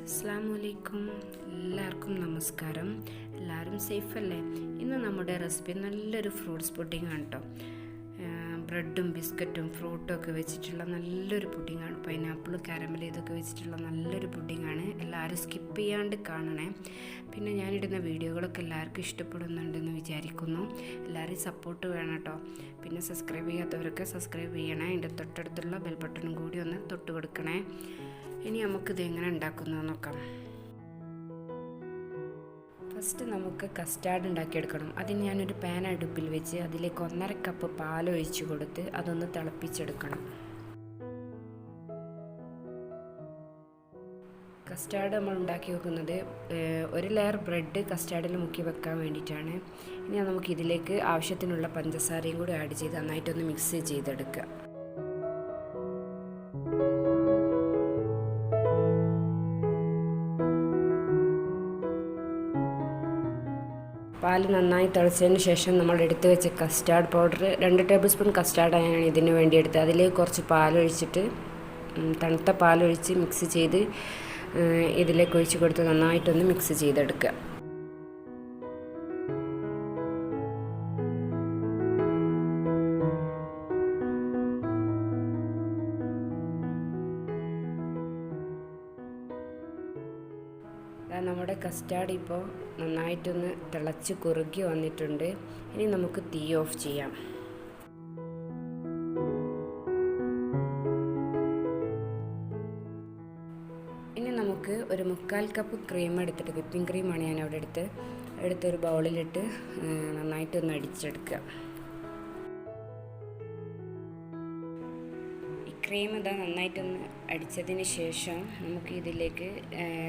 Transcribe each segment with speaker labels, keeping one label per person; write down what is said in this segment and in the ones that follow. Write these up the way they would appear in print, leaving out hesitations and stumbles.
Speaker 1: അസ്സലാമലൈക്കും, എല്ലാവർക്കും നമസ്കാരം. എല്ലാവരും സേഫല്ലേ? ഇന്ന് നമ്മുടെ റെസിപ്പി നല്ലൊരു ഫ്രൂട്ട്സ് പുഡിങ്ങാണ് കേട്ടോ. ബ്രെഡും ബിസ്ക്കറ്റും ഫ്രൂട്ടും ഒക്കെ വെച്ചിട്ടുള്ള നല്ലൊരു പുഡിങ്ങാണ്. പൈനാപ്പിൾ കാരമൽ ഇതൊക്കെ വെച്ചിട്ടുള്ള നല്ലൊരു പുഡിങ്ങാണ്. എല്ലാവരും സ്കിപ്പ് ചെയ്യാണ്ട് കാണണേ. പിന്നെ ഞാനിടുന്ന വീഡിയോകളൊക്കെ എല്ലാവർക്കും ഇഷ്ടപ്പെടുന്നുണ്ടെന്ന് വിചാരിക്കുന്നു. എല്ലാവരും സപ്പോർട്ട് വേണം കേട്ടോ. പിന്നെ സബ്സ്ക്രൈബ് ചെയ്യാത്തവരൊക്കെ സബ്സ്ക്രൈബ് ചെയ്യണേ. അതിൻ്റെ തൊട്ടടുത്തുള്ള ബെൽ ബട്ടണും കൂടി ഒന്ന് തൊട്ട് കൊടുക്കണേ. ഇനി നമുക്കിത് എങ്ങനെ ഉണ്ടാക്കുന്നത് നോക്കാം. ഫസ്റ്റ് നമുക്ക് കസ്റ്റാർഡ് ഉണ്ടാക്കിയെടുക്കണം. അതിന് ഞാനൊരു പാൻ അടുപ്പിൽ വെച്ച് അതിലേക്ക് 1.5 കപ്പ് പാലൊഴിച്ച് കൊടുത്ത് അതൊന്ന് തിളപ്പിച്ചെടുക്കണം. കസ്റ്റാർഡ് നമ്മൾ ഉണ്ടാക്കി വെക്കുന്നത് ഒരു ലെയർ ബ്രെഡ് കസ്റ്റാർഡിൽ മുക്കി വെക്കാൻ വേണ്ടിയിട്ടാണ്. ഇനി നമുക്ക് ഇതിലേക്ക് ആവശ്യത്തിനുള്ള പഞ്ചസാരയും കൂടി ആഡ് ചെയ്ത് നന്നായിട്ടൊന്ന് മിക്സ് ചെയ്തെടുക്കുക. പാൽ നന്നായി തിളച്ചതിന് ശേഷം നമ്മൾ എടുത്ത് വെച്ച കസ്റ്റാർഡ് പൗഡർ 2 ടേബിൾ സ്പൂൺ കസ്റ്റാർഡാണ് ഇതിന് വേണ്ടി എടുത്തത്. അതിലേക്ക് കുറച്ച് പാലൊഴിച്ചിട്ട് തണുത്ത പാലൊഴിച്ച് മിക്സ് ചെയ്ത് ഇതിലേക്ക് ഒഴിച്ച് കൊടുത്ത് നന്നായിട്ടൊന്ന് മിക്സ് ചെയ്തെടുക്കുക. നമ്മുടെ കസ്റ്റാർഡ് ഇപ്പോൾ നന്നായിട്ടൊന്ന് തിളച്ച് കുറുകി വന്നിട്ടുണ്ട്. ഇനി നമുക്ക് തീ ഓഫ് ചെയ്യാം. ഇനി നമുക്ക് ഒരു 1/4 കപ്പ് ക്രീം എടുത്തിട്ട്, വിപ്പിംഗ് ക്രീമാണ് ഞാൻ അവിടെ എടുത്തൊരു ബൗളിലിട്ട് നന്നായിട്ടൊന്ന് അടിച്ചെടുക്കുക. ക്രീം ഇതാ നന്നായിട്ടൊന്ന് അടിച്ചതിന് ശേഷം നമുക്ക് ഇതിലേക്ക്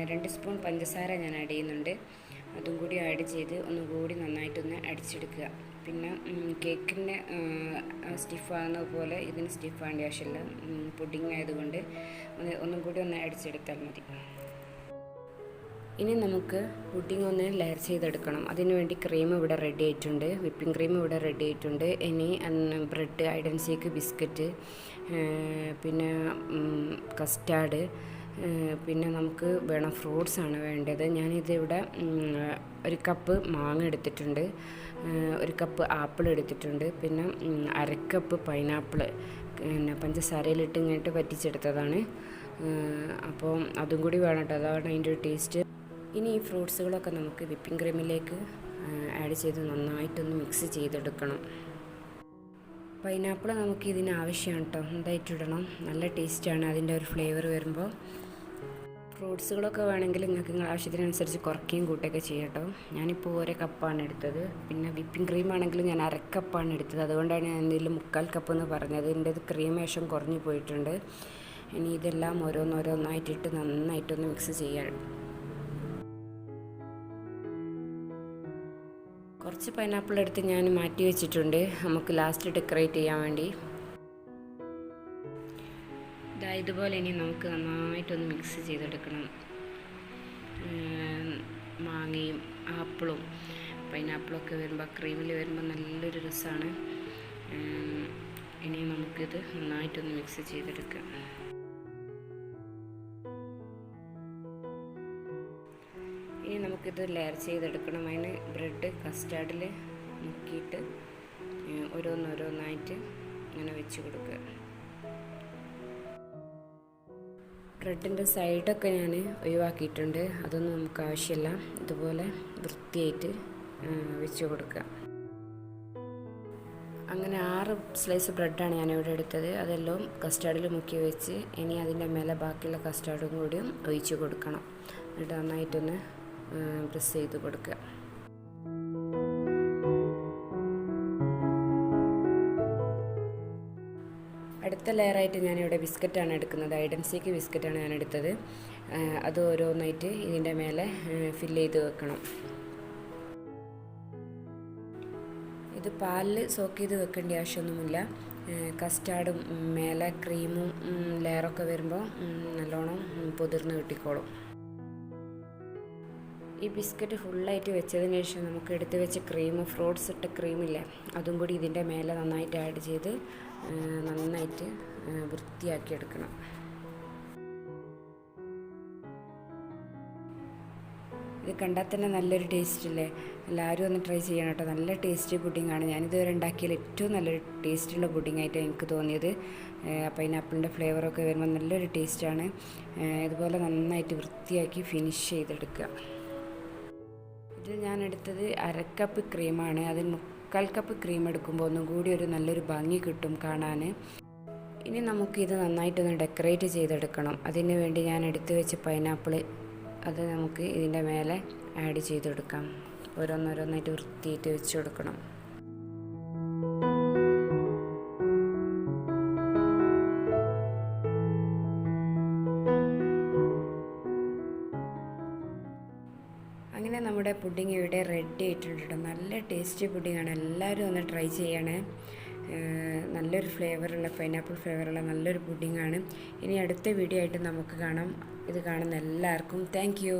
Speaker 1: 2 സ്പൂൺ പഞ്ചസാര ഞാൻ ആഡ് ചെയ്യുന്നുണ്ട്. അതും കൂടി ആഡ് ചെയ്ത് ഒന്നുകൂടി നന്നായിട്ടൊന്ന് അടിച്ചെടുക്കുക. പിന്നെ കേക്കിൻ്റെ സ്റ്റിഫാകുന്ന പോലെ ഇതിന് സ്റ്റിഫാകേണ്ട ആവശ്യമില്ല. പുഡിംഗ് ആയതുകൊണ്ട് ഒന്നും കൂടി ഒന്ന് അടിച്ചെടുത്താൽ മതി. ഇനി നമുക്ക് പുഡിംഗ് ഒന്ന് ലെയർ ചെയ്തെടുക്കണം. അതിനുവേണ്ടി ക്രീം ഇവിടെ റെഡി ആയിട്ടുണ്ട്, വിപ്പിംഗ് ക്രീം ഇവിടെ റെഡി ആയിട്ടുണ്ട്. ഇനി ബ്രെഡ്, ഐഡൻസിക്ക് ബിസ്ക്കറ്റ്, പിന്നെ കസ്റ്റാർഡ്, പിന്നെ നമുക്ക് വേണം ഫ്രൂട്ട്സാണ് വേണ്ടത്. ഞാനിതിവിടെ 1 കപ്പ് മാങ്ങ എടുത്തിട്ടുണ്ട്, 1 കപ്പ് ആപ്പിൾ എടുത്തിട്ടുണ്ട്, പിന്നെ 1/2 കപ്പ് പൈനാപ്പിൾ പിന്നെ പഞ്ചസാരയിലിട്ട് ഇങ്ങോട്ട് വറ്റിച്ചെടുത്തതാണ്. അപ്പോൾ അതും കൂടി വേണം കേട്ടോ, അതാണ് അതിൻ്റെ ഒരു ടേസ്റ്റ്. ഇനി ഈ ഫ്രൂട്ട്സുകളൊക്കെ നമുക്ക് വിപ്പിംഗ് ക്രീമിലേക്ക് ആഡ് ചെയ്ത് നന്നായിട്ടൊന്ന് മിക്സ് ചെയ്തെടുക്കണം. പൈനാപ്പിൾ നമുക്ക് ഇതിന് ആവശ്യമാണ് കേട്ടോ, എന്തായിട്ടിടണം. നല്ല ടേസ്റ്റാണ് അതിൻ്റെ ഒരു ഫ്ലേവർ വരുമ്പോൾ. ഫ്രൂട്ട്സുകളൊക്കെ വേണമെങ്കിൽ നിങ്ങൾക്ക് നിങ്ങളുടെ ആവശ്യത്തിനനുസരിച്ച് കുറയ്ക്കുകയും കൂട്ടുകയൊക്കെ ചെയ്യാം കേട്ടോ. ഞാനിപ്പോൾ 1 കപ്പാണ് എടുത്തത്. പിന്നെ വിപ്പിംഗ് ക്രീം ആണെങ്കിൽ ഞാൻ 1/2 കപ്പാണ് എടുത്തത്. അതുകൊണ്ടാണ് ഞാൻ ഇതിൽ 1/4 കപ്പ് എന്ന് പറഞ്ഞത്. ഇതിൻ്റെ ക്രീം ശേഷം കുറഞ്ഞു പോയിട്ടുണ്ട്. ഇനി ഇതെല്ലാം ഓരോന്നോരോന്നായിട്ടിട്ട് നന്നായിട്ടൊന്ന് മിക്സ് ചെയ്യാം. കുറച്ച് പൈനാപ്പിൾ എടുത്ത് ഞാൻ മാറ്റി വെച്ചിട്ടുണ്ട് നമുക്ക് ലാസ്റ്റ് ഡെക്കറേറ്റ് ചെയ്യാൻ വേണ്ടി. ഇതുപോലെ ഇനി നമുക്ക് നന്നായിട്ടൊന്ന് മിക്സ് ചെയ്തെടുക്കണം. മാങ്ങയും ആപ്പിളും പൈനാപ്പിളൊക്കെ വരുമ്പോൾ ക്രീമിൽ വരുമ്പോൾ നല്ലൊരു രസമാണ്. ഇനി നമുക്കിത് നന്നായിട്ടൊന്ന് മിക്സ് ചെയ്തെടുക്കാം. ഇനി നമുക്കിത് ലെയർ ചെയ്തെടുക്കണം. അതിന് ബ്രെഡ് കസ്റ്റാർഡിൽ മുക്കിയിട്ട് ഓരോന്നോരോന്നായിട്ട് ഇങ്ങനെ വെച്ച് കൊടുക്കുക. ബ്രെഡിൻ്റെ സൈഡൊക്കെ ഞാൻ ഒഴിവാക്കിയിട്ടുണ്ട്, അതൊന്നും നമുക്ക് ആവശ്യമില്ല. ഇതുപോലെ വൃത്തിയായിട്ട് വെച്ച് കൊടുക്കുക. അങ്ങനെ 6 സ്ലൈസ് ബ്രെഡാണ് ഞാനിവിടെ എടുത്തത്. അതെല്ലാം കസ്റ്റാർഡിൽ മുക്കി വെച്ച് ഇനി അതിൻ്റെ മേലെ ബാക്കിയുള്ള കസ്റ്റാർഡും കൂടിയും ഒഴിച്ച് കൊടുക്കണം. എന്നിട്ട് നന്നായിട്ടൊന്ന് പ്രസ് ചെയ്ത് കൊടുക്കുക. അടുത്ത ലെയറായിട്ട് ഞാനിവിടെ ബിസ്ക്കറ്റാണ് എടുക്കുന്നത്. ഐഡൻസിക്ക് ബിസ്ക്കറ്റാണ് ഞാൻ എടുത്തത്. അത് ഓരോന്നായിട്ട് ഇതിൻ്റെ മേലെ ഫില്ല് ചെയ്ത് വെക്കണം. ഇത് പാലിൽ സോക്ക് ചെയ്ത് വെക്കേണ്ട ആവശ്യമൊന്നുമില്ല. കസ്റ്റാർഡും മേലെ ക്രീമും ലെയറൊക്കെ വരുമ്പോൾ നല്ലോണം പൊതിർന്ന് കിട്ടിക്കോളും. ഈ ബിസ്ക്കറ്റ് ഫുള്ളായിട്ട് വെച്ചതിന് ശേഷം നമുക്ക് എടുത്ത് വെച്ച ക്രീം, ഫ്രൂട്ട്സ് ഇട്ട ക്രീമില്ലേ, അതും കൂടി ഇതിൻ്റെ മേലെ നന്നായിട്ട് ആഡ് ചെയ്ത് നന്നായിട്ട് വൃത്തിയാക്കി എടുക്കണം. ഇത് കണ്ടാൽ തന്നെ നല്ലൊരു ടേസ്റ്റ് അല്ലേ? എല്ലാവരും ഒന്ന് ട്രൈ ചെയ്യണം കേട്ടോ. നല്ല ടേസ്റ്റി പുഡിങ്ങാണ്. ഞാനിതുവരെ ഉണ്ടാക്കിയതിൽ ഏറ്റവും നല്ലൊരു ടേസ്റ്റുള്ള പുഡിങ്ങായിട്ട് എനിക്ക് തോന്നിയത്. പൈനാപ്പിളിൻ്റെ ഫ്ലേവറൊക്കെ വരുമ്പോൾ നല്ലൊരു ടേസ്റ്റാണ്. ഇതുപോലെ നന്നായിട്ട് വൃത്തിയാക്കി ഫിനിഷ് ചെയ്തെടുക്കുക. ഇത് ഞാൻ എടുത്തത് 1/2 കപ്പ് ക്രീമാണ്. അതിൽ 3/4 കപ്പ് ക്രീം എടുക്കുമ്പോൾ ഒന്നും കൂടി ഒരു നല്ലൊരു ഭംഗി കിട്ടും കാണാൻ. ഇനി നമുക്കിത് നന്നായിട്ടൊന്ന് ഡെക്കറേറ്റ് ചെയ്തെടുക്കണം. അതിന് വേണ്ടി ഞാൻ എടുത്തു വെച്ച പൈനാപ്പിൾ അത് നമുക്ക് ഇതിൻ്റെ മേലെ ആഡ് ചെയ്തെടുക്കാം. ഓരോന്നോരോന്നായിട്ട് വൃത്തിയായിട്ട് വെച്ച് കൊടുക്കണം. അങ്ങനെ നമ്മുടെ പുഡിങ് ഇവിടെ റെഡി ആയിട്ടുണ്ട്. നല്ല ടേസ്റ്റി പുഡിങ്ങാണ്. എല്ലാവരും ഒന്ന് ട്രൈ ചെയ്യണേ. നല്ലൊരു ഫ്ലേവറുള്ള പൈനാപ്പിൾ ഫ്ലേവറുള്ള നല്ലൊരു പുഡിങ്ങാണ്. ഇനി അടുത്ത വീഡിയോ ആയിട്ട് നമുക്ക് കാണാം. ഇത് കാണുന്ന എല്ലാവർക്കും താങ്ക് യു.